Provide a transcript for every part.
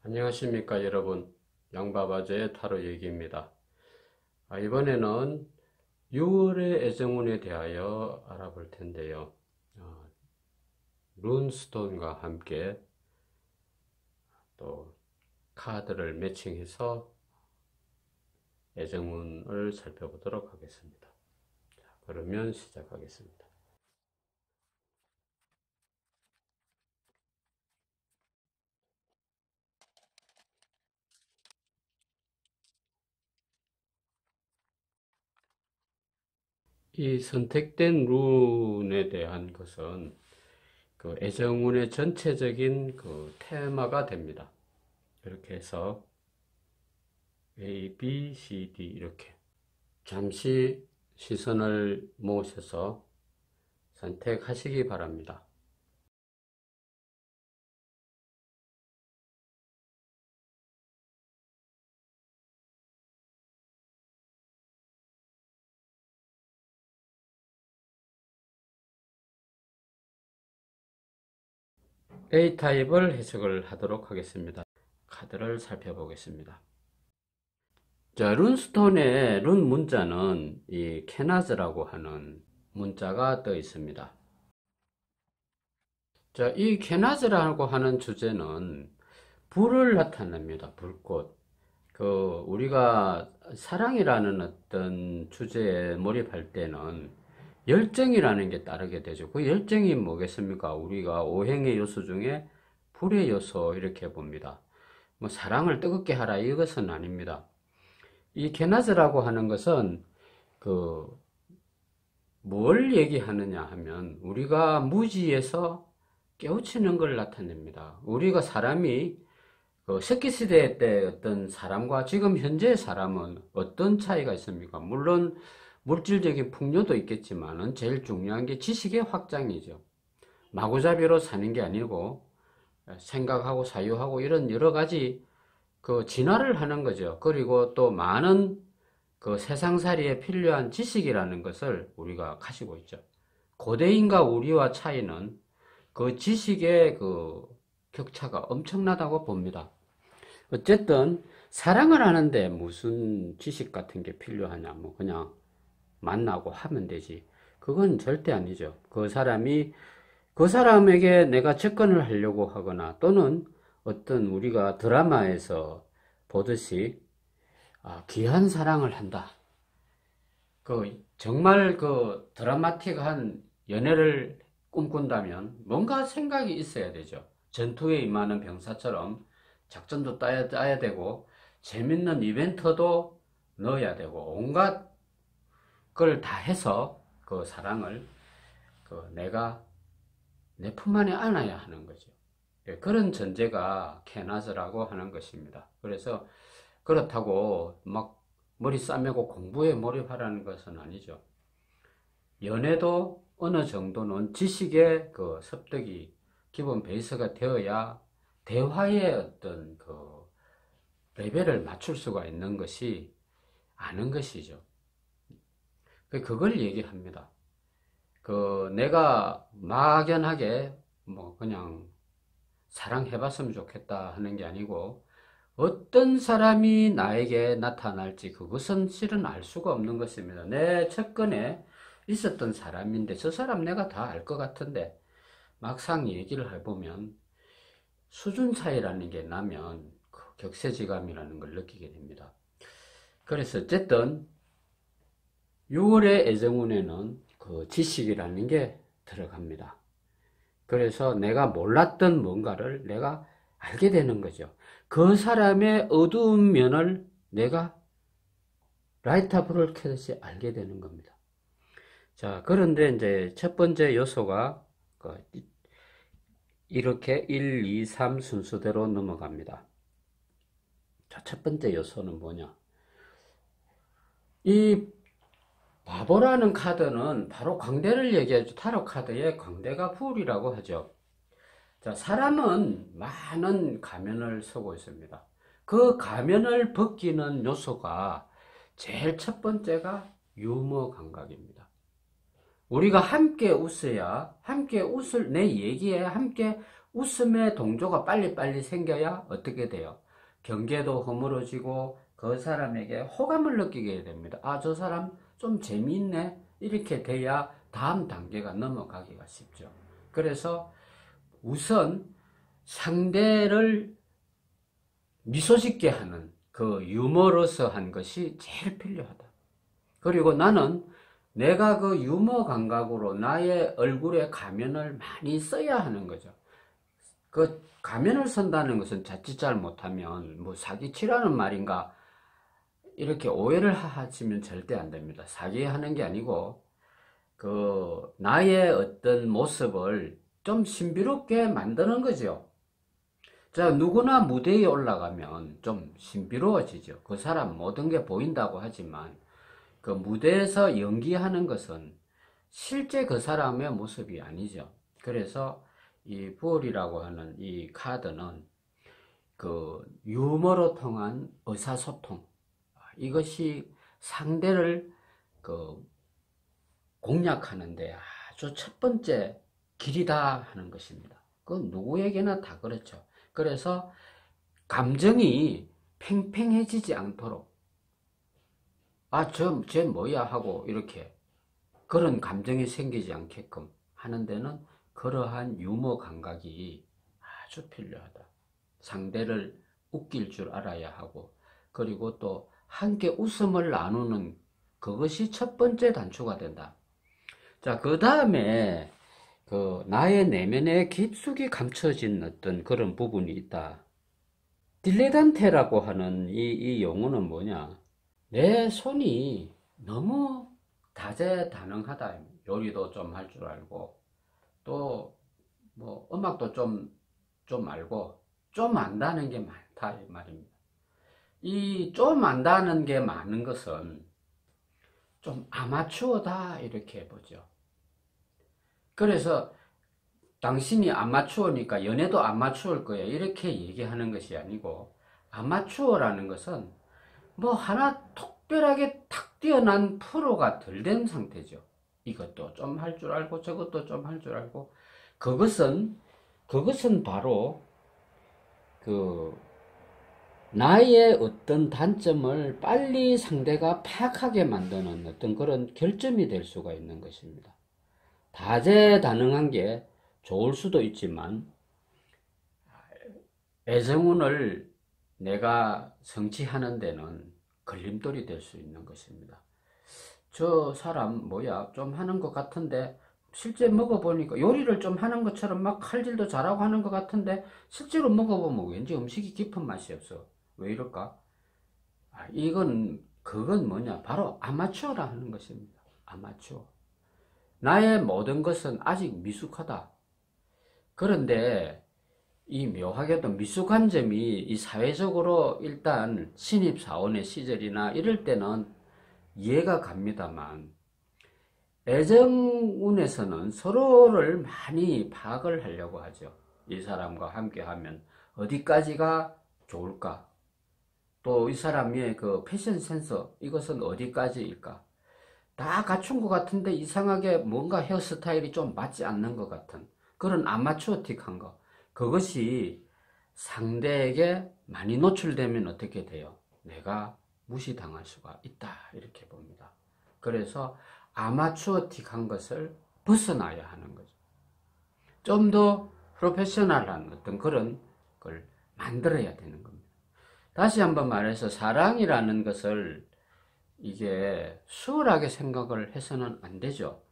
안녕하십니까 여러분, 양바바제의 타로 얘기입니다. 이번에는 6월의 애정운에 대하여 알아볼 텐데요. 룬스톤과 함께 또 카드를 매칭해서 애정운을 살펴보도록 하겠습니다. 자, 그러면 시작하겠습니다. 이 선택된 룬에 대한 것은 그 애정운의 전체적인 그 테마가 됩니다. 이렇게 해서 A, B, C, D 이렇게 잠시 시선을 모으셔서 선택하시기 바랍니다. A타입을 해석을 하도록 하겠습니다. 카드를 살펴보겠습니다. 자, 룬스톤의 룬 문자는 이 케나즈라고 하는 문자가 떠 있습니다. 자, 이 케나즈라고 하는 주제는 불을 나타냅니다. 불꽃. 우리가 사랑이라는 어떤 주제에 몰입할 때는 열정이라는 게 따르게 되죠. 그 열정이 뭐겠습니까? 우리가 오행의 요소 중에 불의 요소 이렇게 봅니다. 뭐 사랑을 뜨겁게 하라 이것은 아닙니다. 이 게나즈라고 하는 것은 뭘 얘기하느냐 하면 우리가 무지에서 깨우치는 걸 나타냅니다. 우리가 사람이 석기시대 때 어떤 사람과 지금 현재의 사람은 어떤 차이가 있습니까? 물론 물질적인 풍요도 있겠지만은 제일 중요한 게 지식의 확장이죠. 마구잡이로 사는 게 아니고 생각하고 사유하고 이런 여러 가지 진화를 하는 거죠. 그리고 또 많은 세상살이에 필요한 지식이라는 것을 우리가 가지고 있죠. 고대인과 우리와 차이는 그 지식의 격차가 엄청나다고 봅니다. 어쨌든 사랑을 하는데 무슨 지식 같은 게 필요하냐, 뭐 그냥 만나고 하면 되지. 그건 절대 아니죠. 그 사람에게 내가 접근을 하려고 하거나 또는 어떤 우리가 드라마에서 보듯이 귀한 사랑을 한다. 정말 드라마틱한 연애를 꿈꾼다면 뭔가 생각이 있어야 되죠. 전투에 임하는 병사처럼 작전도 짜야 되고 재밌는 이벤트도 넣어야 되고 온갖 걸 다 해서 그 사랑을 내가 내 품 안에 안아야 하는 거죠. 그런 전제가 케나즈라고 하는 것입니다. 그래서 그렇다고 막 머리 싸매고 공부에 몰입하라는 것은 아니죠. 연애도 어느 정도는 지식의 습득이 기본 베이스가 되어야 대화의 어떤 레벨을 맞출 수가 있는 것이 아는 것이죠. 그걸 얘기합니다. 내가 막연하게 뭐 그냥 사랑해봤으면 좋겠다 하는 게 아니고 어떤 사람이 나에게 나타날지 그것은 실은 알 수가 없는 것입니다. 내 측근에 있었던 사람인데 저 사람 내가 다 알 것 같은데 막상 얘기를 해보면 수준 차이라는 게 나면 격세지감이라는 걸 느끼게 됩니다. 그래서 어쨌든 6월의 애정운에는 지식이라는 게 들어갑니다. 그래서 내가 몰랐던 뭔가를 내가 알게 되는 거죠. 그 사람의 어두운 면을 내가 라이트가 불을 켜듯이 알게 되는 겁니다. 자, 그런데 이제 첫 번째 요소가 이렇게 1, 2, 3 순서대로 넘어갑니다. 자, 첫 번째 요소는 뭐냐? 이 바보라는 카드는 바로 광대를 얘기하죠. 타로 카드의 광대가 불이라고 하죠. 자, 사람은 많은 가면을 쓰고 있습니다. 그 가면을 벗기는 요소가 제일 첫 번째가 유머 감각입니다. 우리가 함께 웃어야, 함께 내 얘기에 함께 웃음의 동조가 빨리빨리 생겨야 어떻게 돼요? 경계도 허물어지고 그 사람에게 호감을 느끼게 됩니다. 아, 저 사람 좀 재미있네. 이렇게 돼야 다음 단계가 넘어가기가 쉽죠. 그래서 우선 상대를 미소 짓게 하는 그 유머러스한 것이 제일 필요하다. 그리고 나는 내가 그 유머 감각으로 나의 얼굴에 가면을 많이 써야 하는 거죠. 그 가면을 쓴다는 것은 자칫 잘못하면 뭐 사기치라는 말인가 이렇게 오해를 하시면 절대 안 됩니다. 사기하는 게 아니고 그 나의 어떤 모습을 좀 신비롭게 만드는 거죠. 자, 누구나 무대에 올라가면 좀 신비로워지죠. 그 사람 모든 게 보인다고 하지만 그 무대에서 연기하는 것은 실제 그 사람의 모습이 아니죠. 그래서 이 부얼이라고 하는 이 카드는 그 유머로 통한 의사소통, 이것이 상대를 그 공략하는데 아주 첫 번째 길이다 하는 것입니다. 그건 누구에게나 다 그렇죠. 그래서 감정이 팽팽해지지 않도록 쟤 뭐야 하고 이렇게 그런 감정이 생기지 않게끔 하는 데는 그러한 유머 감각이 아주 필요하다. 상대를 웃길 줄 알아야 하고, 그리고 또 함께 웃음을 나누는 그것이 첫 번째 단초가 된다. 자, 그 다음에 그 나의 내면에 깊숙이 감춰진 어떤 그런 부분이 있다. 딜레단테라고 하는 이 용어는 뭐냐? 내 손이 너무 다재다능하다. 요리도 좀 할 줄 알고, 또 뭐 음악도 좀 알고, 좀 안다는 게 많다 이 말입니다. 이 좀 안다는 게 많은 것은 좀 아마추어다 이렇게 보죠. 그래서 당신이 아마추어니까 연애도 아마추어일 거야 이렇게 얘기하는 것이 아니고, 아마추어라는 것은 뭐 하나 특별하게 탁 뛰어난 프로가 덜 된 상태죠. 이것도 좀 할 줄 알고 저것도 좀 할 줄 알고, 그것은 바로 그 나의 어떤 단점을 빨리 상대가 파악하게 만드는 어떤 그런 결점이 될 수가 있는 것입니다. 다재다능한 게 좋을 수도 있지만 애정운을 내가 성취하는 데는 걸림돌이 될 수 있는 것입니다. 저 사람 뭐야 좀 하는 것 같은데 실제 먹어보니까 요리를 좀 하는 것처럼 막 칼질도 잘하고 하는 것 같은데 실제로 먹어보면 왠지 음식이 깊은 맛이 없어. 왜 이럴까? 그건 뭐냐? 바로 아마추어라 하는 것입니다. 아마추어. 나의 모든 것은 아직 미숙하다. 그런데 이 묘하게도 미숙한 점이 이 사회적으로 일단 신입사원의 시절이나 이럴 때는 이해가 갑니다만, 애정운에서는 서로를 많이 파악을 하려고 하죠. 이 사람과 함께 하면 어디까지가 좋을까? 또 이 사람의 그 패션 센스, 이것은 어디까지일까? 다 갖춘 것 같은데 이상하게 뭔가 헤어스타일이 좀 맞지 않는 것 같은 그런 아마추어틱한 거, 그것이 상대에게 많이 노출되면 어떻게 돼요? 내가 무시당할 수가 있다 이렇게 봅니다. 그래서 아마추어틱한 것을 벗어나야 하는 거죠. 좀 더 프로페셔널한 어떤 그런 걸 만들어야 되는 겁니다. 다시 한번 말해서 사랑이라는 것을 이게 수월하게 생각을 해서는 안 되죠.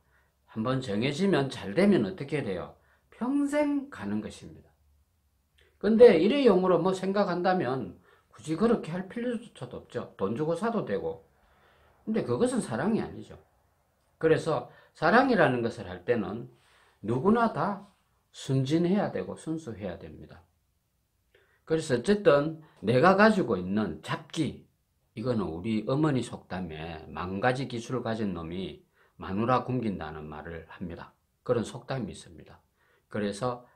한번 정해지면 잘 되면 어떻게 돼요? 평생 가는 것입니다. 근데 일회용으로 뭐 생각한다면 굳이 그렇게 할 필요조차도 없죠. 돈 주고 사도 되고. 근데 그것은 사랑이 아니죠. 그래서 사랑이라는 것을 할 때는 누구나 다 순진해야 되고 순수해야 됩니다. 그래서 어쨌든 내가 가지고 있는 잡기, 이거는 우리 어머니 속담에 만가지 기술을 가진 놈이 마누라 굶긴다는 말을 합니다. 그런 속담이 있습니다. 그래서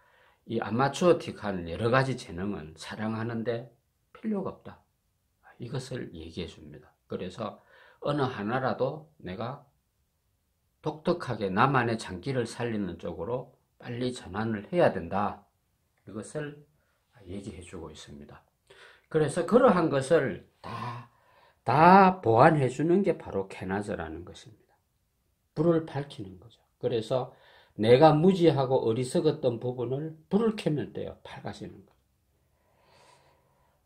이 아마추어틱한 여러 가지 재능은 사랑하는데 필요가 없다. 이것을 얘기해 줍니다. 그래서 어느 하나라도 내가 독특하게 나만의 장기를 살리는 쪽으로 빨리 전환을 해야 된다. 이것을 얘기해 주고 있습니다. 그래서 그러한 것을 다 보완해 주는 게 바로 케나즈라는 것입니다. 불을 밝히는 거죠. 그래서 내가 무지하고 어리석었던 부분을 불을 켜면 돼요. 밝아지는 거죠.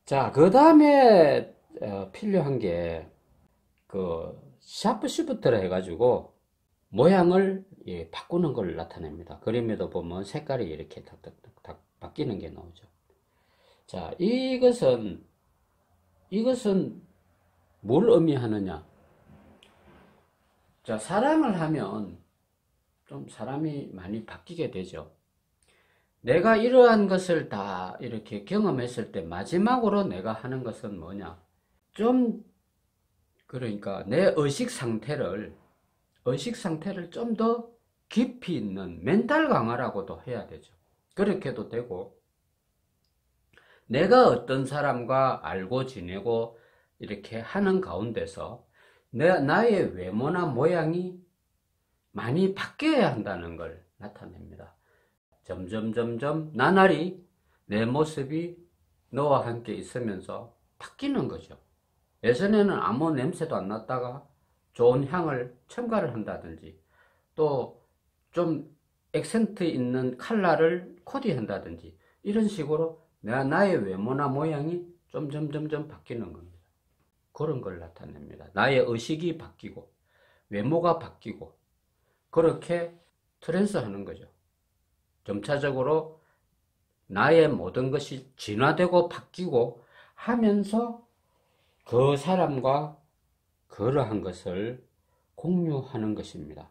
자, 그 다음에 필요한 게 샤프 시프트라 해가지고 모양을 바꾸는 걸 나타냅니다. 그림에도 보면 색깔이 이렇게 탁탁탁 바뀌는 게 나오죠. 자, 이것은 뭘 의미하느냐? 자, 사랑을 하면 좀 사람이 많이 바뀌게 되죠. 내가 이러한 것을 다 이렇게 경험했을 때 마지막으로 내가 하는 것은 뭐냐? 그러니까 내 의식 상태를 좀 더 깊이 있는 멘탈 강화라고도 해야 되죠. 그렇게도 되고, 내가 어떤 사람과 알고 지내고 이렇게 하는 가운데서 나의 외모나 모양이 많이 바뀌어야 한다는 걸 나타냅니다. 점점 나날이 내 모습이 너와 함께 있으면서 바뀌는 거죠. 예전에는 아무 냄새도 안 났다가 좋은 향을 첨가를 한다든지, 또 좀 액센트 있는 컬러를 코디한다든지, 이런 식으로 나의 외모나 모양이 점점 바뀌는 겁니다. 그런 걸 나타냅니다. 나의 의식이 바뀌고 외모가 바뀌고 그렇게 트랜스하는 거죠. 점차적으로 나의 모든 것이 진화되고 바뀌고 하면서 그 사람과 그러한 것을 공유하는 것입니다.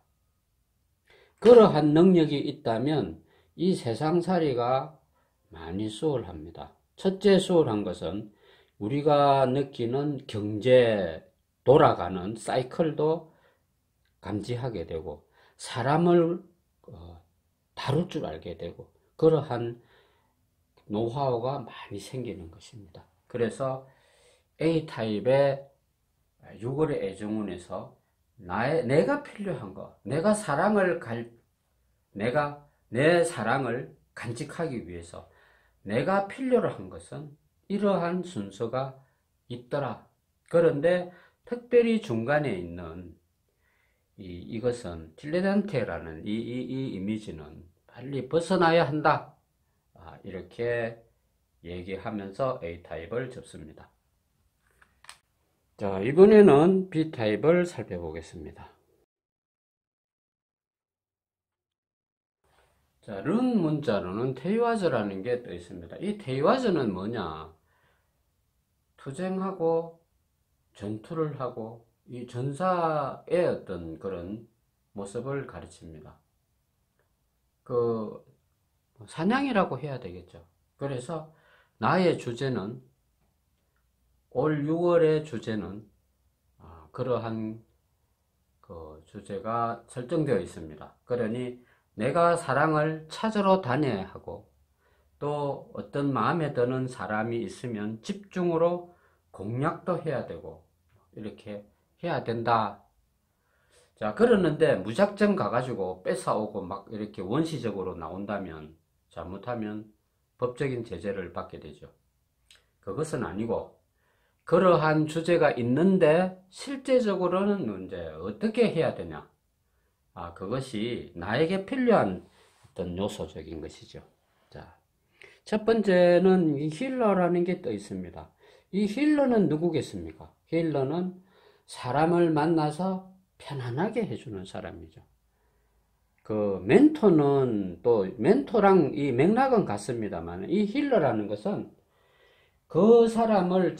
그러한 능력이 있다면 이 세상살이가 많이 수월합니다. 첫째 수월한 것은 우리가 느끼는 경제 돌아가는 사이클도 감지하게 되고 사람을 다룰 줄 알게 되고 그러한 노하우가 많이 생기는 것입니다. 그래서 A타입의 6월의 애정운에서 내가 필요한 거, 내가 내 사랑을 간직하기 위해서 내가 필요로 한 것은 이러한 순서가 있더라. 그런데 특별히 중간에 있는 이것은 딜레단테라는 이 이미지는 빨리 벗어나야 한다. 이렇게 얘기하면서 A타입을 접습니다. 자, 이번에는 B타입을 살펴보겠습니다. 자, 룬 문자로는 테이와즈라는 게 떠 있습니다. 이 테이와즈는 뭐냐? 투쟁하고 전투를 하고 이 전사의 어떤 그런 모습을 가르칩니다. 사냥이라고 해야 되겠죠. 그래서 나의 주제는 올 6월의 주제는 그러한 주제가 설정되어 있습니다. 그러니 내가 사랑을 찾으러 다녀야 하고 또 어떤 마음에 드는 사람이 있으면 집중으로 공략도 해야 되고 이렇게 해야 된다. 자, 그러는데 무작정 가가지고 뺏어오고 막 이렇게 원시적으로 나온다면 잘못하면 법적인 제재를 받게 되죠. 그것은 아니고 그러한 주제가 있는데 실제적으로는 이제 어떻게 해야 되냐? 그것이 나에게 필요한 어떤 요소적인 것이죠. 자, 첫 번째는 이 힐러라는 게 떠 있습니다. 이 힐러는 누구겠습니까? 힐러는 사람을 만나서 편안하게 해주는 사람이죠. 멘토는 또 멘토랑 이 맥락은 같습니다만 이 힐러라는 것은 그 사람을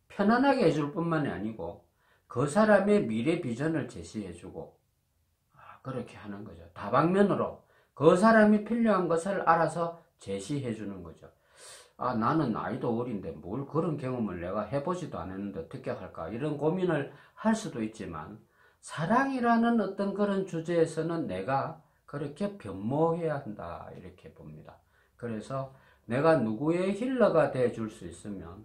편안하게 해줄 뿐만이 아니고 그 사람의 미래 비전을 제시해주고 그렇게 하는 거죠. 다방면으로 그 사람이 필요한 것을 알아서 제시해주는 거죠. 나는 나이도 어린데 뭘 그런 경험을 내가 해보지도 않았는데 어떻게 할까 이런 고민을 할 수도 있지만 사랑이라는 어떤 그런 주제에서는 내가 그렇게 변모해야 한다 이렇게 봅니다. 그래서 내가 누구의 힐러가 되어줄 수 있으면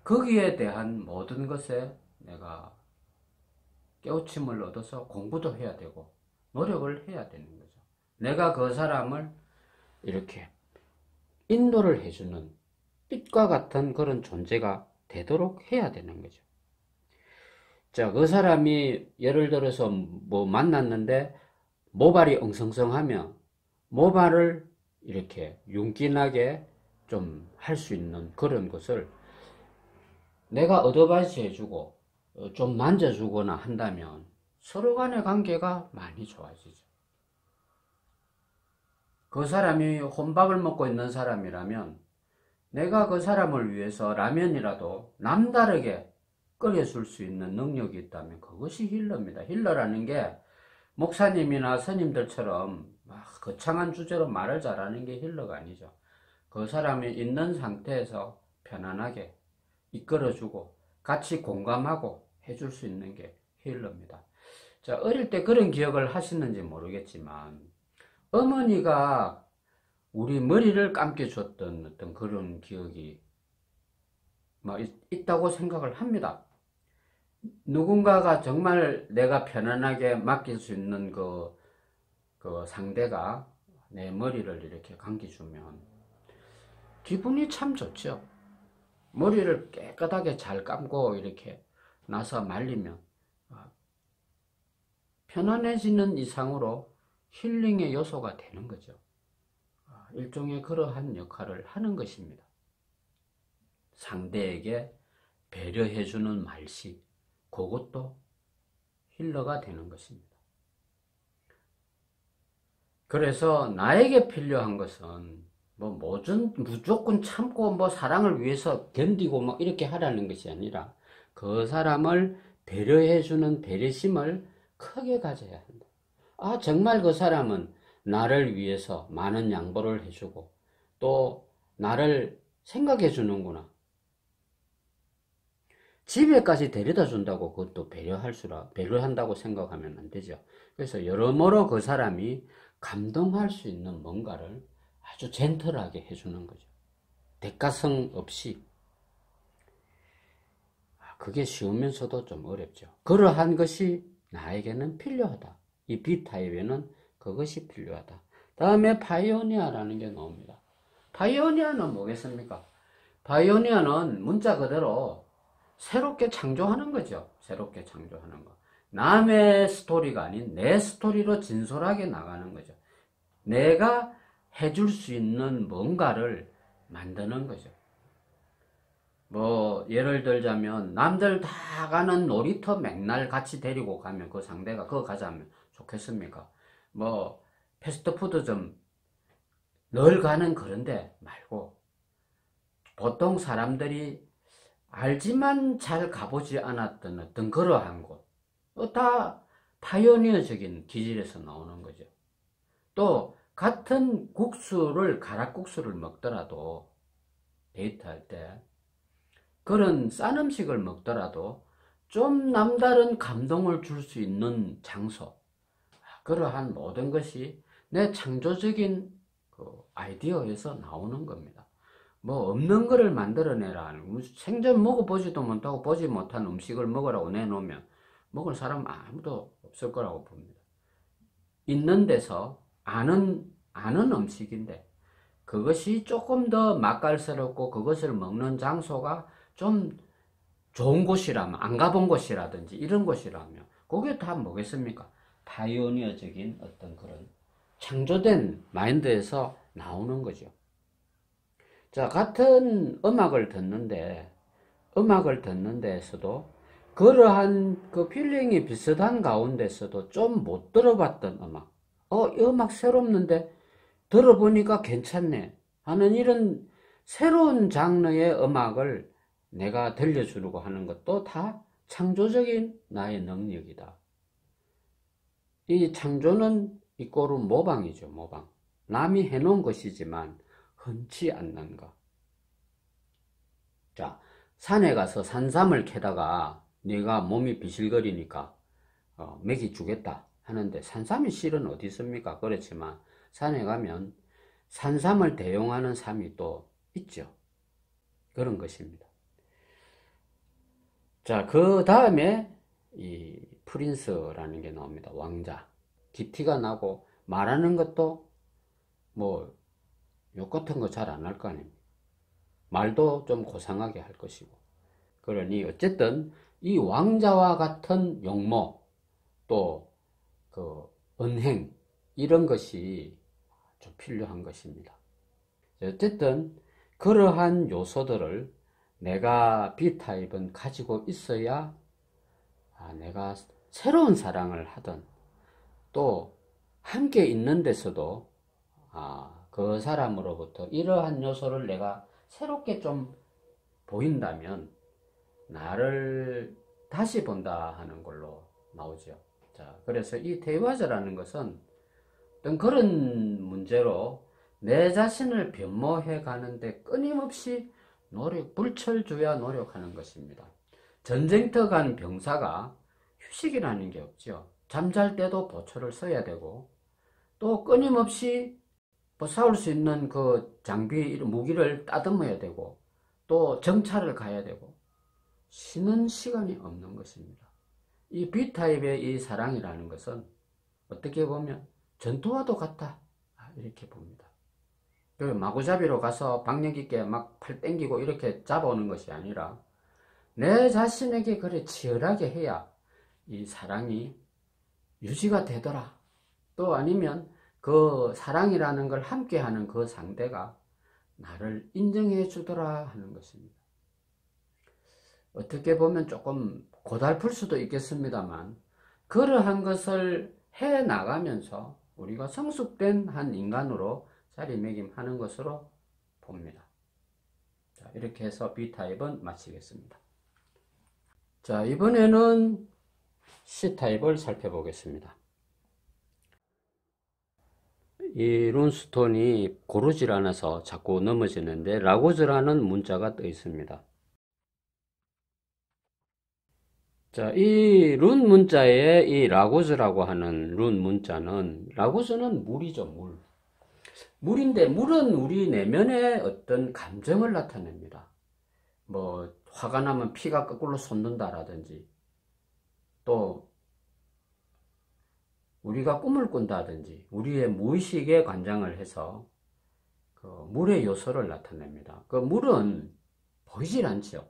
거기에 대한 모든 것에 내가 깨우침을 얻어서 공부도 해야 되고 노력을 해야 되는 거죠. 내가 그 사람을 이렇게 인도를 해주는 빛과 같은 그런 존재가 되도록 해야 되는 거죠. 자, 그 사람이 예를 들어서 뭐 만났는데 모발이 엉성성하면 모발을 이렇게 윤기나게 좀 할 수 있는 그런 것을 내가 어드바이스 해주고 좀 만져주거나 한다면 서로 간의 관계가 많이 좋아지죠. 그 사람이 혼밥을 먹고 있는 사람이라면 내가 그 사람을 위해서 라면이라도 남다르게 끓여줄 수 있는 능력이 있다면 그것이 힐러입니다. 힐러라는 게 목사님이나 스님들처럼 막 거창한 주제로 말을 잘하는 게 힐러가 아니죠. 그 사람이 있는 상태에서 편안하게 이끌어주고 같이 공감하고 해줄 수 있는 게 힐러입니다. 자, 어릴 때 그런 기억을 하시는지 모르겠지만 어머니가 우리 머리를 감겨줬던 어떤 그런 기억이 있다고 생각을 합니다. 누군가가 정말 내가 편안하게 맡길 수 있는 그 상대가 내 머리를 이렇게 감겨주면 기분이 참 좋죠. 머리를 깨끗하게 잘 감고 이렇게 나서 말리면 편안해지는 이상으로 힐링의 요소가 되는 거죠. 일종의 그러한 역할을 하는 것입니다. 상대에게 배려해주는 말씨, 그것도 힐러가 되는 것입니다. 그래서 나에게 필요한 것은 무조건 참고 사랑을 위해서 견디고 이렇게 하라는 것이 아니라 그 사람을 배려해주는 배려심을 크게 가져야 한다. 정말 그 사람은 나를 위해서 많은 양보를 해주고 또 나를 생각해 주는구나. 집에까지 데려다 준다고 그것도 배려한다고 생각하면 안 되죠. 그래서 여러모로 그 사람이 감동할 수 있는 뭔가를 아주 젠틀하게 해주는 거죠. 대가성 없이. 그게 쉬우면서도 좀 어렵죠. 그러한 것이 나에게는 필요하다. 이 B타입에는 그것이 필요하다. 다음에 파이오니아라는 게 나옵니다. 파이오니아는 뭐겠습니까? 파이오니아는 문자 그대로 새롭게 창조하는 거죠. 새롭게 창조하는 거. 남의 스토리가 아닌 내 스토리로 진솔하게 나가는 거죠. 내가 해줄 수 있는 뭔가를 만드는 거죠. 예를 들자면, 남들 다 가는 놀이터 맨날 같이 데리고 가면 그 상대가 그거 가자면 좋겠습니까? 패스트푸드점 늘 가는 그런데 말고, 보통 사람들이 알지만 잘 가보지 않았던 어떤 그러한 곳, 다 파이오니어적인 기질에서 나오는 거죠. 또 같은 가락국수를 먹더라도 데이트할 때 그런 싼 음식을 먹더라도 좀 남다른 감동을 줄 수 있는 장소, 그러한 모든 것이 내 창조적인 아이디어에서 나오는 겁니다. 없는 거를 만들어내라. 생전 먹어보지도 못하고 보지 못한 음식을 먹으라고 내놓으면 먹을 사람 아무도 없을 거라고 봅니다. 있는 데서 아는 음식인데 그것이 조금 더 맛깔스럽고 그것을 먹는 장소가 좀 좋은 곳이라면, 안 가본 곳이라든지 이런 곳이라면 그게 다 뭐겠습니까? 파이오니어적인 어떤 그런 창조된 마인드에서 나오는 거죠. 자, 같은 음악을 듣는데에서도 그러한 그 필링이 비슷한 가운데서도 좀 못 들어봤던 음악, 이 음악 새롭는데 들어보니까 괜찮네 하는 이런 새로운 장르의 음악을 내가 들려주려고 하는 것도 다 창조적인 나의 능력이다. 이 창조는 이꼬르 모방이죠, 모방. 남이 해놓은 것이지만 흔치 않는 것. 자, 산에 가서 산삼을 캐다가 네가 몸이 비실거리니까 먹이 주겠다 하는데 산삼이 실은 어디 있습니까? 그렇지만 산에 가면 산삼을 대용하는 삼이 또 있죠. 그런 것입니다. 자, 그 다음에 이 프린스라는 게 나옵니다. 왕자. 기티가 나고 말하는 것도 뭐 욕 같은 거 잘 안 할 거 아닙니까? 말도 좀 고상하게 할 것이고. 그러니 어쨌든 이 왕자와 같은 용모, 또 그 언행, 이런 것이 좀 필요한 것입니다. 어쨌든 그러한 요소들을 내가 B타입은 가지고 있어야 내가 새로운 사랑을 하든 또 함께 있는 데서도 그 사람으로부터 이러한 요소를 내가 새롭게 좀 보인다면 나를 다시 본다 하는 걸로 나오죠. 자, 그래서 이 대화자라는 것은 어떤 그런 문제로 내 자신을 변모해 가는데 끊임없이 불철주야 노력하는 것입니다. 전쟁터 간 병사가 휴식이라는 게 없죠. 잠잘 때도 보초를 써야 되고, 또 끊임없이 싸울 수 있는 그 장비, 무기를 따듬어야 되고, 또 정찰을 가야 되고, 쉬는 시간이 없는 것입니다. 이 B타입의 이 사랑이라는 것은 어떻게 보면 전투와도 같다, 이렇게 봅니다. 마구잡이로 가서 박력 있게 막 팔 땡기고 이렇게 잡아오는 것이 아니라 내 자신에게 그래 치열하게 해야 이 사랑이 유지가 되더라. 또 아니면 그 사랑이라는 걸 함께하는 그 상대가 나를 인정해 주더라 하는 것입니다. 어떻게 보면 조금 고달플 수도 있겠습니다만 그러한 것을 해 나가면서 우리가 성숙된 한 인간으로 자리매김하는 것으로 봅니다. 자, 이렇게 해서 B타입은 마치겠습니다. 자, 이번에는 C타입을 살펴보겠습니다. 이 룬스톤이 고르질 않아서 자꾸 넘어지는데 라고즈라는 문자가 떠 있습니다. 자, 이 룬 문자에 이 라고즈라고 하는 룬 문자는, 라고즈는 물이죠, 물. 물인데 물은 우리 내면의 어떤 감정을 나타냅니다. 뭐 화가 나면 피가 거꾸로 솟는다라든지, 또 우리가 꿈을 꾼다든지 우리의 무의식에 관장을 해서 그 물의 요소를 나타냅니다. 그 물은 보이질 않죠.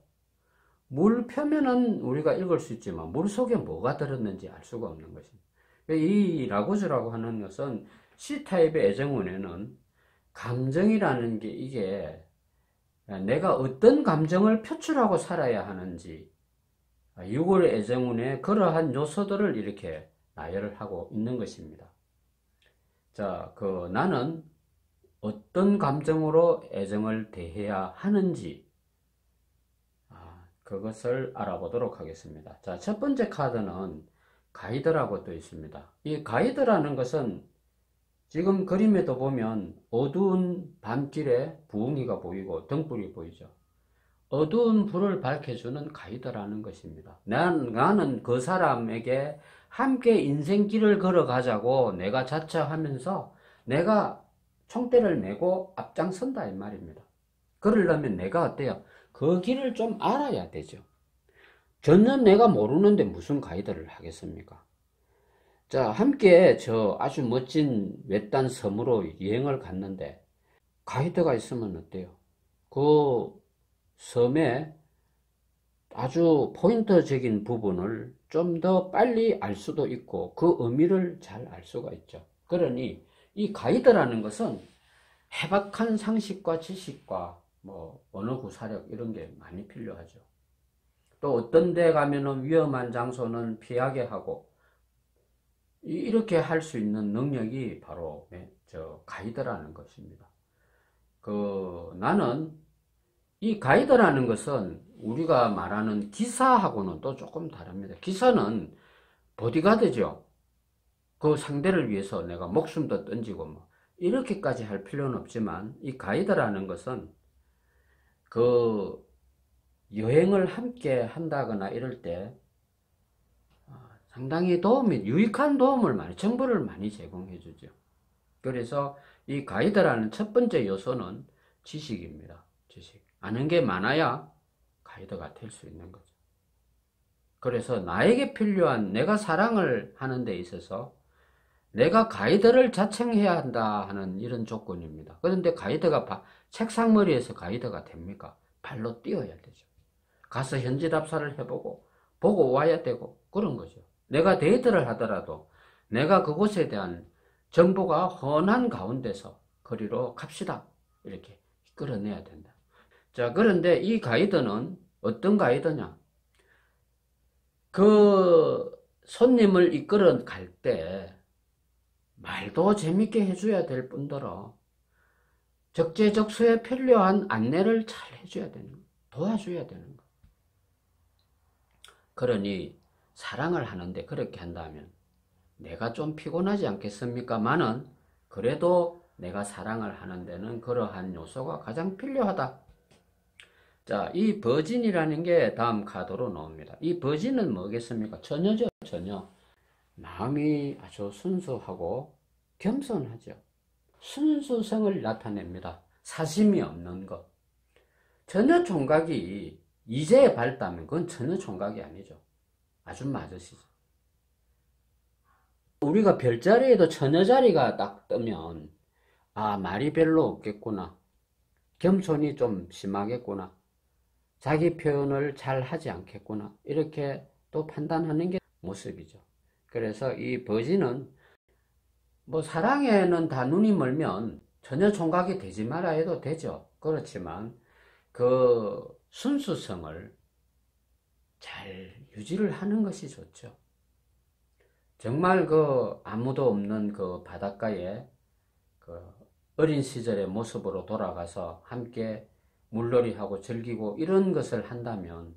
물 표면은 우리가 읽을 수 있지만 물 속에 뭐가 들었는지 알 수가 없는 것입니다. 이 라고즈라고 하는 것은 C타입의 애정운에는 감정이라는 게 이게 내가 어떤 감정을 표출하고 살아야 하는지 6월 애정운에 그러한 요소들을 이렇게 나열을 하고 있는 것입니다. 자, 나는 어떤 감정으로 애정을 대해야 하는지 그것을 알아보도록 하겠습니다. 자, 첫 번째 카드는 가이드라고 되어 있습니다. 이 가이드라는 것은 지금 그림에도 보면 어두운 밤길에 부엉이가 보이고 등불이 보이죠. 어두운 불을 밝혀주는 가이드라는 것입니다. 나는 그 사람에게 함께 인생길을 걸어가자고 내가 자처하면서 내가 총대를 메고 앞장선다 이 말입니다. 그러려면 내가 어때요? 그 길을 좀 알아야 되죠. 전혀 내가 모르는데 무슨 가이드를 하겠습니까? 자, 함께 저 아주 멋진 외딴 섬으로 여행을 갔는데 가이드가 있으면 어때요? 그 섬에 아주 포인트적인 부분을 좀 더 빨리 알 수도 있고 그 의미를 잘 알 수가 있죠. 그러니 이 가이드라는 것은 해박한 상식과 지식과 뭐 언어 구사력 이런 게 많이 필요하죠. 또 어떤 데 가면은 위험한 장소는 피하게 하고 이렇게 할 수 있는 능력이 바로 저 가이드라는 것입니다. 나는 이 가이드라는 것은 우리가 말하는 기사하고는 또 조금 다릅니다. 기사는 보디가드죠. 그 상대를 위해서 내가 목숨도 던지고 뭐 이렇게까지 할 필요는 없지만 이 가이드라는 것은 그 여행을 함께 한다거나 이럴 때 상당히 유익한 도움을 정보를 많이 제공해 주죠. 그래서 이 가이드라는 첫 번째 요소는 지식입니다. 지식. 아는 게 많아야 가이드가 될 수 있는 거죠. 그래서 나에게 필요한 내가 사랑을 하는 데 있어서 내가 가이드를 자청해야 한다 하는 이런 조건입니다. 그런데 가이드가 책상머리에서 가이드가 됩니까? 발로 뛰어야 되죠. 가서 현지 답사를 해보고 보고 와야 되고 그런 거죠. 내가 데이트를 하더라도 내가 그곳에 대한 정보가 훤한 가운데서 거리로 갑시다 이렇게 끌어내야 된다. 자, 그런데 이 가이드는 어떤 가이드냐? 그 손님을 이끌어 갈 때 말도 재밌게 해줘야 될 뿐더러 적재적소에 필요한 안내를 잘 해줘야 되는 거예요. 도와줘야 되는 거예요. 그러니 사랑을 하는데 그렇게 한다면 내가 좀 피곤하지 않겠습니까? 마는 그래도 내가 사랑을 하는 데는 그러한 요소가 가장 필요하다. 자, 이 버진이라는 게 다음 카드로 나옵니다. 이 버진은 뭐겠습니까? 처녀죠, 처녀. 마음이 아주 순수하고 겸손하죠. 순수성을 나타냅니다. 사심이 없는 것. 처녀 총각이 이제에 밝다면 그건 처녀 총각이 아니죠. 아줌마 아저씨죠. 우리가 별자리에도 처녀 자리가 딱 뜨면 아, 말이 별로 없겠구나. 겸손이 좀 심하겠구나. 자기 표현을 잘 하지 않겠구나. 이렇게 또 판단하는 게 모습이죠. 그래서 이 버진은 뭐 사랑에는 다 눈이 멀면 전혀 총각이 되지 말아 해도 되죠. 그렇지만 그 순수성을 잘 유지를 하는 것이 좋죠. 정말 그 아무도 없는 그 바닷가에 그 어린 시절의 모습으로 돌아가서 함께 물놀이하고 즐기고 이런 것을 한다면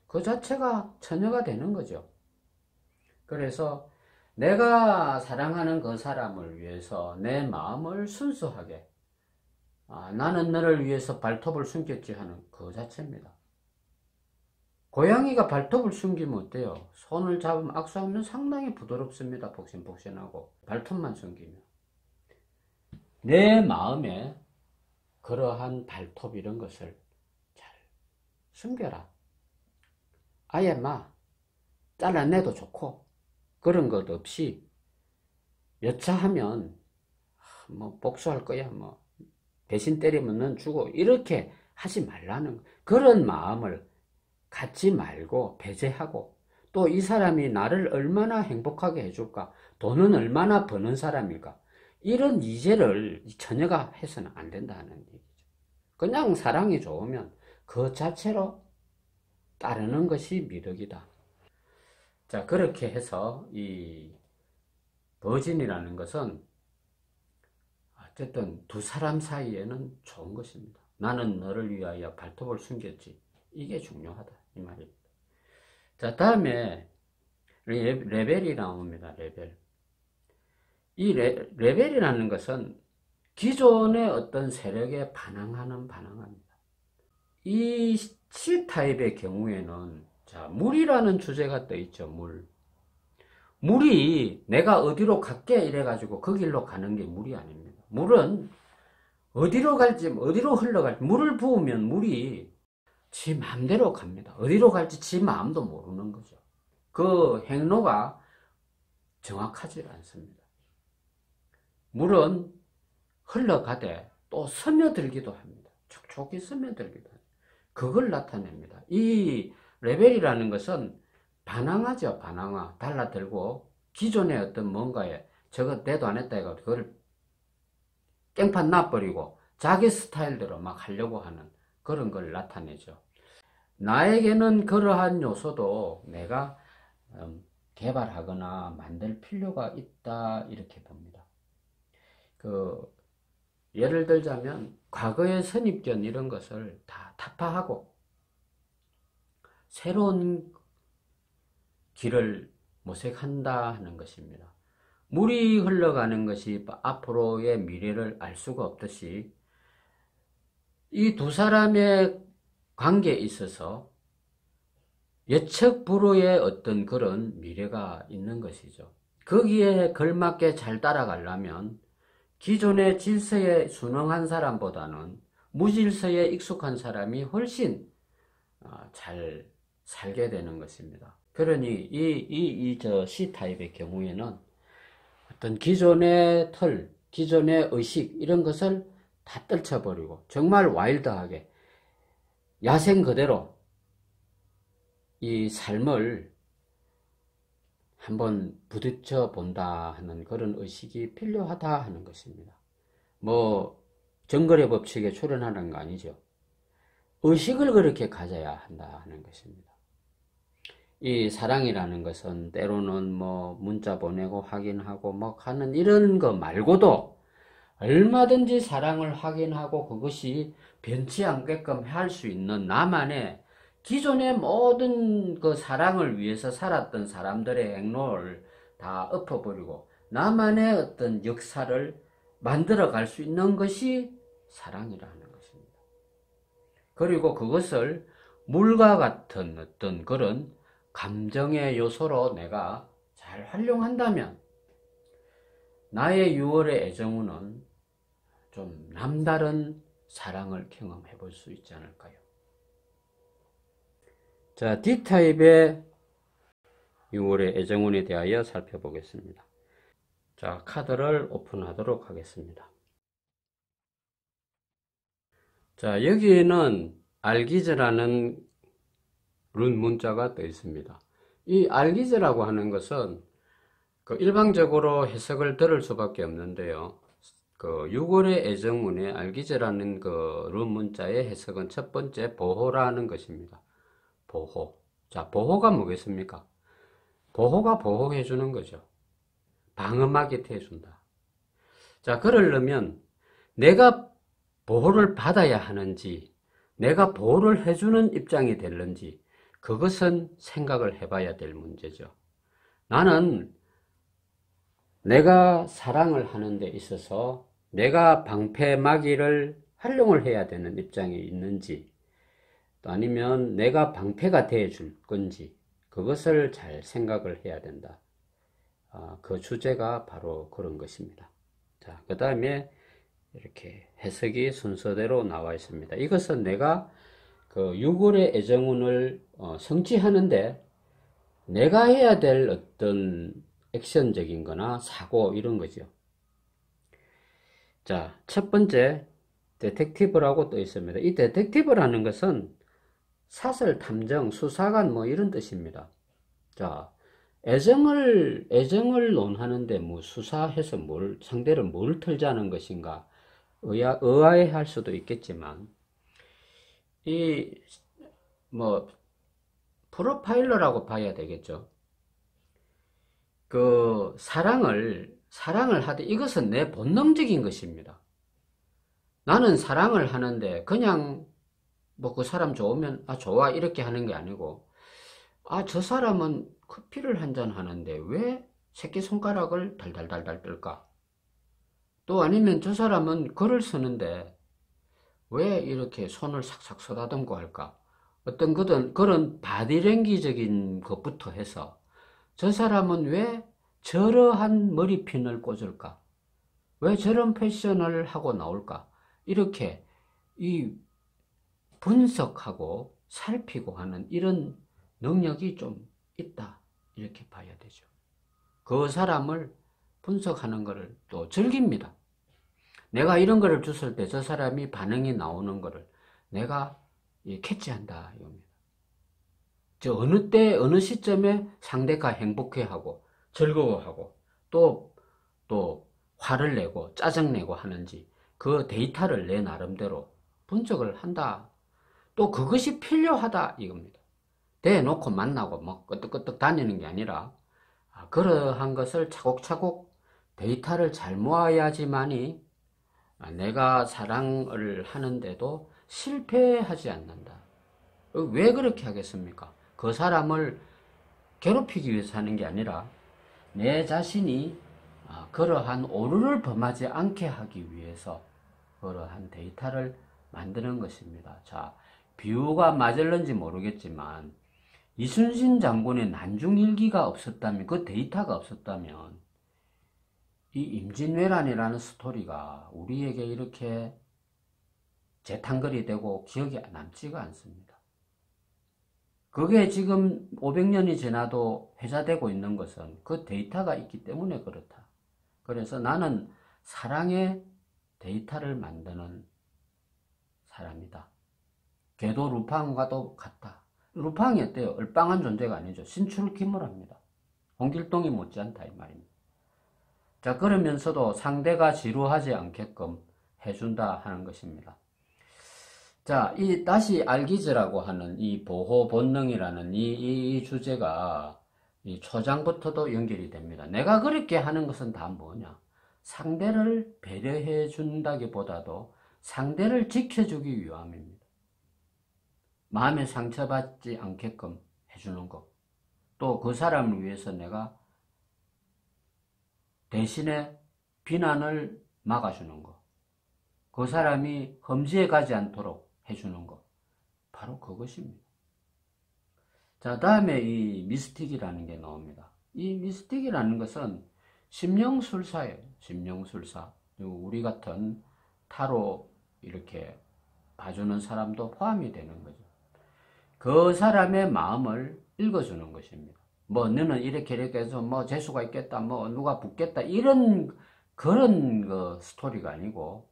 그 자체가 처녀가 되는 거죠. 그래서 내가 사랑하는 그 사람을 위해서 내 마음을 순수하게 나는 너를 위해서 발톱을 숨겼지 하는 그 자체입니다. 고양이가 발톱을 숨기면 어때요? 손을 잡으면 악수하면 상당히 부드럽습니다. 폭신폭신하고 발톱만 숨기면 내 마음에 그러한 발톱 이런 것을 잘 숨겨라. 아예 잘라내도 좋고 그런 것 없이 여차하면 뭐 복수할 거야 뭐 대신 때리면 넌 주고 이렇게 하지 말라는 그런 마음을 갖지 말고 배제하고 또 이 사람이 나를 얼마나 행복하게 해줄까 돈은 얼마나 버는 사람일까 이런 이제를 처녀가 해서는 안 된다는 얘기죠. 그냥 사랑이 좋으면 그 자체로 따르는 것이 미덕이다. 자, 그렇게 해서 이 버진이라는 것은 어쨌든 두 사람 사이에는 좋은 것입니다. 나는 너를 위하여 발톱을 숨겼지. 이게 중요하다. 이 말입니다. 자, 다음에 레벨이 나옵니다. 레벨. 이 레벨이라는 것은 기존의 어떤 세력에 반항합니다. 이 C타입의 경우에는 자, 물이라는 주제가 떠 있죠. 물이 내가 어디로 갈게 이래가지고 그 길로 가는 게 물이 아닙니다. 물은 어디로 갈지 어디로 흘러갈지 물을 부으면 물이 지 마음대로 갑니다. 어디로 갈지 지 마음도 모르는 거죠. 그 행로가 정확하지 않습니다. 물은 흘러가되 또 스며들기도 합니다. 촉촉히 스며들기도 합니다. 그걸 나타냅니다. 이 레벨이라는 것은 반항하죠. 반항화. 달라들고 기존의 어떤 뭔가에 저거 내도 안 했다 해가지고 그걸 깽판 놔버리고 자기 스타일대로 막 하려고 하는 그런 걸 나타내죠. 나에게는 그러한 요소도 내가 개발하거나 만들 필요가 있다 이렇게 봅니다. 예를 들자면 과거의 선입견 이런 것을 다 타파하고 새로운 길을 모색한다 하는 것입니다. 물이 흘러가는 것이 앞으로의 미래를 알 수가 없듯이 이 두 사람의 관계에 있어서 예측 불허의 어떤 그런 미래가 있는 것이죠. 거기에 걸맞게 잘 따라가려면 기존의 질서에 순응한 사람보다는 무질서에 익숙한 사람이 훨씬 잘 살게 되는 것입니다. 그러니 저 C타입의 경우에는 어떤 기존의 틀, 기존의 의식 이런 것을 다 떨쳐버리고 정말 와일드하게 야생 그대로 이 삶을 한번 부딪혀 본다 하는 그런 의식이 필요하다 하는 것입니다. 뭐 정글의 법칙에 출연하는 거 아니죠. 의식을 그렇게 가져야 한다 하는 것입니다. 이 사랑이라는 것은 때로는 뭐 문자 보내고 확인하고 뭐 하는 이런 거 말고도 얼마든지 사랑을 확인하고 그것이 변치 않게끔 할 수 있는 나만의 기존의 모든 그 사랑을 위해서 살았던 사람들의 행로를 다 엎어버리고 나만의 어떤 역사를 만들어 갈 수 있는 것이 사랑이라는 것입니다. 그리고 그것을 물과 같은 어떤 그런 감정의 요소로 내가 잘 활용한다면 나의 6월의 애정우는 좀 남다른 사랑을 경험해 볼 수 있지 않을까요? 자, D타입의 6월의 애정운에 대하여 살펴보겠습니다. 자, 카드를 오픈하도록 하겠습니다. 자, 여기에는 알기즈라는 룬 문자가 떠 있습니다. 이 알기즈라고 하는 것은 그 일방적으로 해석을 들을 수밖에 없는데요. 그 6월의 애정운의 알기즈라는 그 룬 문자의 해석은 첫 번째 보호라는 것입니다. 보호. 자, 보호가 뭐겠습니까? 보호가 보호해주는 거죠. 방어막이 돼준다. 자, 그러려면 내가 보호를 받아야 하는지, 내가 보호를 해주는 입장이 될는지, 그것은 생각을 해봐야 될 문제죠. 나는 내가 사랑을 하는 데 있어서 내가 방패막이를 활용을 해야 되는 입장에 있는지, 또 아니면 내가 방패가 되어줄 건지, 그것을 잘 생각을 해야 된다. 그 주제가 바로 그런 것입니다. 자, 그 다음에 이렇게 해석이 순서대로 나와 있습니다. 이것은 내가 그 6월의 애정운을 성취하는데 내가 해야 될 어떤 액션적인 거나 사고 이런 거죠. 자, 첫 번째 데텍티브라고 떠 있습니다. 이 데텍티브라는 것은 사설, 탐정, 수사관 뭐 이런 뜻입니다. 자, 애정을 논하는데 뭐 수사해서 상대를 뭘 털자는 것인가 의아해할 수도 있겠지만 이 뭐 프로파일러라고 봐야 되겠죠. 그 사랑을 하되 이것은 내 본능적인 것입니다. 나는 사랑을 하는데 그냥 뭐 그 사람 좋으면 좋아 이렇게 하는 게 아니고 저 사람은 커피를 한잔 하는데 왜 새끼손가락을 달달달달 떨까? 또 아니면 저 사람은 글을 쓰는데 왜 이렇게 손을 삭삭 쓰다듬고 할까? 어떤 그런 바디랭귀적인 것부터 해서 저 사람은 왜 저러한 머리핀을 꽂을까? 왜 저런 패션을 하고 나올까? 이렇게 이 분석하고 살피고 하는 이런 능력이 좀 있다. 이렇게 봐야 되죠. 그 사람을 분석하는 것을 또 즐깁니다. 내가 이런 거를 줬을 때 저 사람이 반응이 나오는 거를 내가 캐치한다. 이겁니다. 저 어느 때, 어느 시점에 상대가 행복해하고 즐거워하고 또 화를 내고 짜증내고 하는지 그 데이터를 내 나름대로 분석을 한다. 또 그것이 필요하다. 이겁니다. 대놓고 만나고 뭐 끄떡끄떡 다니는 게 아니라 그러한 것을 차곡차곡 데이터를 잘 모아야지만이 내가 사랑을 하는데도 실패하지 않는다. 왜 그렇게 하겠습니까? 그 사람을 괴롭히기 위해서 하는 게 아니라 내 자신이 그러한 오류를 범하지 않게 하기 위해서 그러한 데이터를 만드는 것입니다. 자, 비유가 맞을는지 모르겠지만 이순신 장군의 난중일기가 없었다면, 그 데이터가 없었다면 이 임진왜란이라는 스토리가 우리에게 이렇게 재탕거리 되고 기억이 남지가 않습니다. 그게 지금 500년이 지나도 회자되고 있는 것은 그 데이터가 있기 때문에 그렇다. 그래서 나는 사랑의 데이터를 만드는 사람이다. 걔도 루팡과도 같다. 루팡이 어때요? 얼빵한 존재가 아니죠. 신출귀몰합니다. 홍길동이 못지않다 이 말입니다. 자, 그러면서도 상대가 지루하지 않게끔 해준다 하는 것입니다. 자, 이 다시 알기즈라고 하는 이 보호 본능이라는 이 주제가 이 초장부터도 연결이 됩니다. 내가 그렇게 하는 것은 다 뭐냐? 상대를 배려해 준다기보다도 상대를 지켜주기 위함입니다. 마음에 상처받지 않게끔 해주는 것. 또 그 사람을 위해서 내가 대신에 비난을 막아주는 것. 그 사람이 험지에 가지 않도록 해주는 것. 바로 그것입니다. 자, 다음에 이 미스틱이라는 게 나옵니다. 이 미스틱이라는 것은 심령술사예요. 심령술사. 우리 같은 타로 이렇게 봐주는 사람도 포함이 되는 거죠. 그 사람의 마음을 읽어주는 것입니다. 뭐 너는 이렇게 해서 뭐 재수가 있겠다, 뭐 누가 붙겠다 이런 그런 스토리가 아니고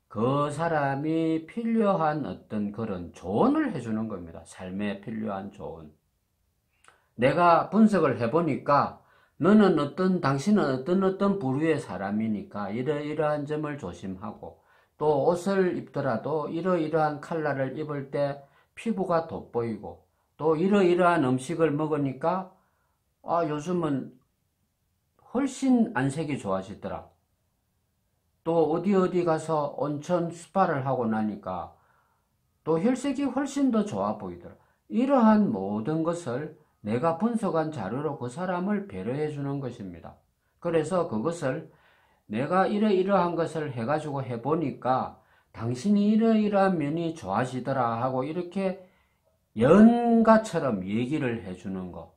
그 사람이 필요한 어떤 그런 조언을 해주는 겁니다. 삶에 필요한 조언. 내가 분석을 해보니까 당신은 어떤 부류의 사람이니까 이러이러한 점을 조심하고 또 옷을 입더라도 이러이러한 컬러를 입을 때 피부가 돋보이고 또 이러이러한 음식을 먹으니까 요즘은 훨씬 안색이 좋아지더라. 또 어디 가서 온천 스파를 하고 나니까 또 혈색이 훨씬 더 좋아 보이더라. 이러한 모든 것을 내가 분석한 자료로 그 사람을 배려해 주는 것입니다. 그래서 그것을 내가 이러이러한 것을 해가지고 해보니까 당신이 이러이러한 면이 좋아지더라 하고 이렇게 연가처럼 얘기를 해주는 것.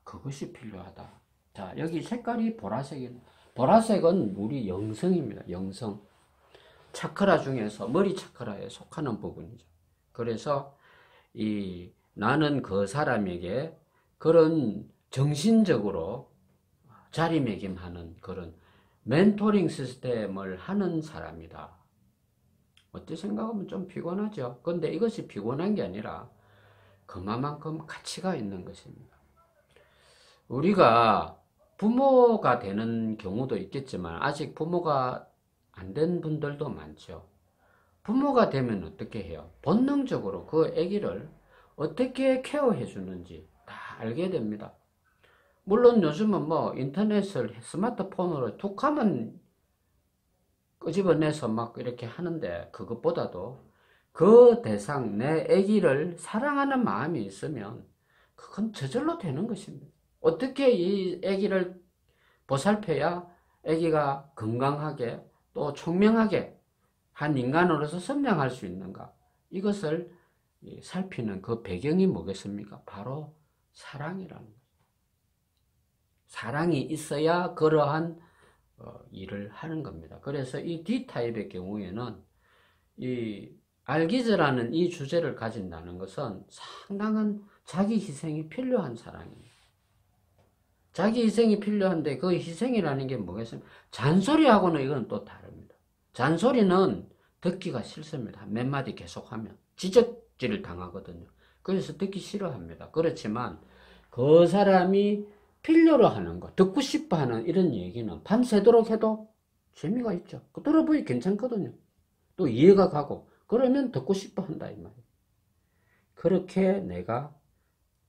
그것이 필요하다. 자, 여기 색깔이 보라색은 우리 영성입니다. 영성. 차크라 중에서 머리 차크라에 속하는 부분이죠. 그래서 나는 그 사람에게 그런 정신적으로 자리매김하는 그런 멘토링 시스템을 하는 사람이다. 어찌 생각하면 좀 피곤하죠. 근데 이것이 피곤한 게 아니라 그만큼 가치가 있는 것입니다. 우리가 부모가 되는 경우도 있겠지만 아직 부모가 안 된 분들도 많죠. 부모가 되면 어떻게 해요? 본능적으로 그 아기를 어떻게 케어해 주는지 다 알게 됩니다. 물론 요즘은 뭐 인터넷을 스마트폰으로 툭 하면 끄집어내서 막 이렇게 하는데 그것보다도 그 대상 내 아기를 사랑하는 마음이 있으면 그건 저절로 되는 것입니다. 어떻게 이 아기를 보살펴야 아기가 건강하게 또 총명하게 한 인간으로서 성장할 수 있는가? 이것을 살피는 그 배경이 뭐겠습니까? 바로 사랑이라는 거죠. 사랑이 있어야 그러한 일을 하는 겁니다. 그래서 이 D타입의 경우에는 이 알기즈라는 이 주제를 가진다는 것은 상당한 자기 희생이 필요한 사람입니다. 자기 희생이 필요한데 그 희생이라는 게 뭐겠습니까? 잔소리하고는 이건 또 다릅니다. 잔소리는 듣기가 싫습니다. 몇 마디 계속하면 지적질을 당하거든요. 그래서 듣기 싫어합니다. 그렇지만 그 사람이 필요로 하는 거, 듣고 싶어 하는 이런 얘기는 밤새도록 해도 재미가 있죠. 들어보기 괜찮거든요. 또 이해가 가고 그러면 듣고 싶어 한다 이 말이에요. 그렇게 내가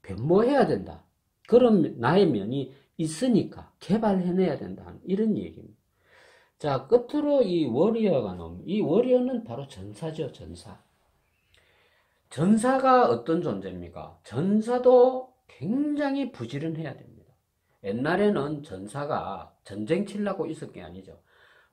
변모해야 된다. 그런 나의 면이 있으니까 개발해내야 된다. 이런 얘기입니다. 자, 끝으로 이 워리어가 나옵니다. 이 워리어는 바로 전사죠, 전사. 전사가 어떤 존재입니까? 전사도 굉장히 부지런해야 됩니다. 옛날에는 전사가 전쟁 치려고 있을 게 아니죠.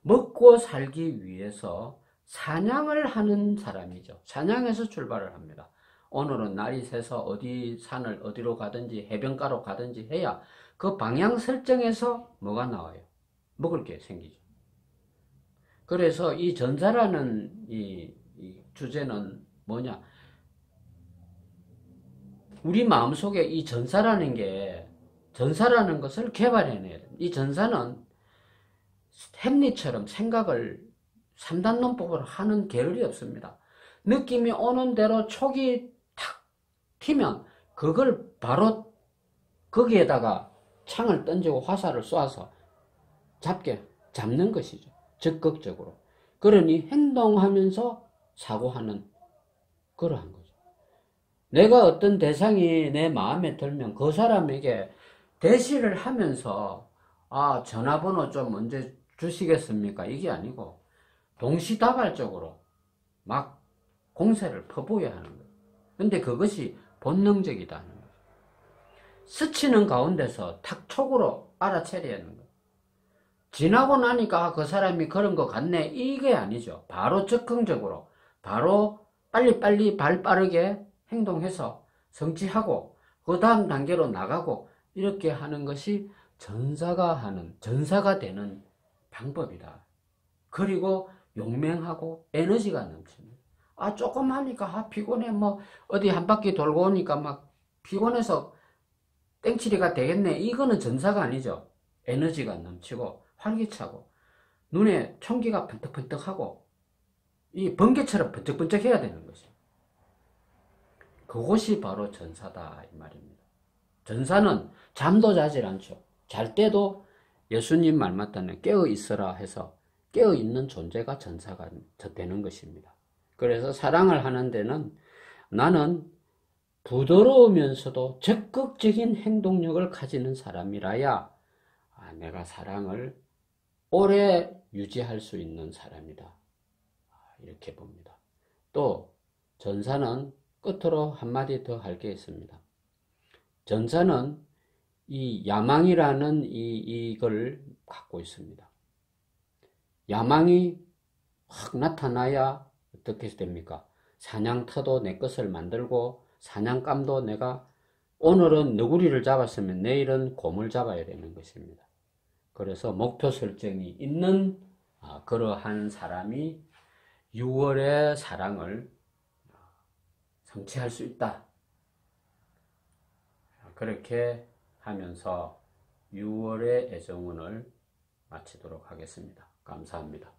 먹고 살기 위해서 사냥을 하는 사람이죠. 사냥해서 출발을 합니다. 오늘은 날이 새서 어디 산을 어디로 가든지 해변가로 가든지 해야 그 방향 설정에서 뭐가 나와요? 먹을 게 생기죠. 그래서 이 전사라는 이 주제는 뭐냐? 우리 마음속에 이 전사라는 것을 개발해내야 됩니다. 이 전사는 햄릿처럼 생각을 3단 논법으로 하는 게을이 없습니다. 느낌이 오는 대로 촉이 탁 튀면 그걸 바로 거기에다가 창을 던지고 화살을 쏘아서 잡는 것이죠. 적극적으로. 그러니 행동하면서 사고하는 그러한 거죠. 내가 어떤 대상이 내 마음에 들면 그 사람에게 대시를 하면서 전화번호 좀 언제 주시겠습니까? 이게 아니고 동시다발적으로 막 공세를 퍼부어야 하는 거예요. 근데 그것이 본능적이다는 거예요. 스치는 가운데서 탁 촉으로 알아채려야 하는 거예요. 지나고 나니까 그 사람이 그런 것 같네 이게 아니죠. 바로 적극적으로 바로 빨리빨리 발 빠르게 행동해서 성취하고 그 다음 단계로 나가고 이렇게 하는 것이 전사가 되는 방법이다. 그리고 용맹하고 에너지가 넘칩니다. 조금 하니까 피곤해. 어디 한 바퀴 돌고 오니까 막 피곤해서 땡치리가 되겠네. 이거는 전사가 아니죠. 에너지가 넘치고 활기차고 눈에 총기가 번뜩번뜩하고 이 번개처럼 번쩍번쩍 해야 되는 것이죠. 그것이 바로 전사다 이 말입니다. 전사는 잠도 자질 않죠. 잘 때도 예수님 말 맞다는 깨어 있어라 해서 깨어 있는 존재가 전사가 되는 것입니다. 그래서 사랑을 하는 데는 나는 부드러우면서도 적극적인 행동력을 가지는 사람이라야 내가 사랑을 오래 유지할 수 있는 사람이다. 이렇게 봅니다. 또 전사는 끝으로 한마디 더 할 게 있습니다. 전사는 이 야망이라는 이걸 갖고 있습니다. 야망이 확 나타나야 어떻게 됩니까? 사냥터도 내 것을 만들고 사냥감도 내가 오늘은 너구리를 잡았으면 내일은 곰을 잡아야 되는 것입니다. 그래서 목표 설정이 있는 그러한 사람이 6월의 사랑을 성취할 수 있다. 그렇게 하면서 6월의 애정운을 마치도록 하겠습니다. 감사합니다.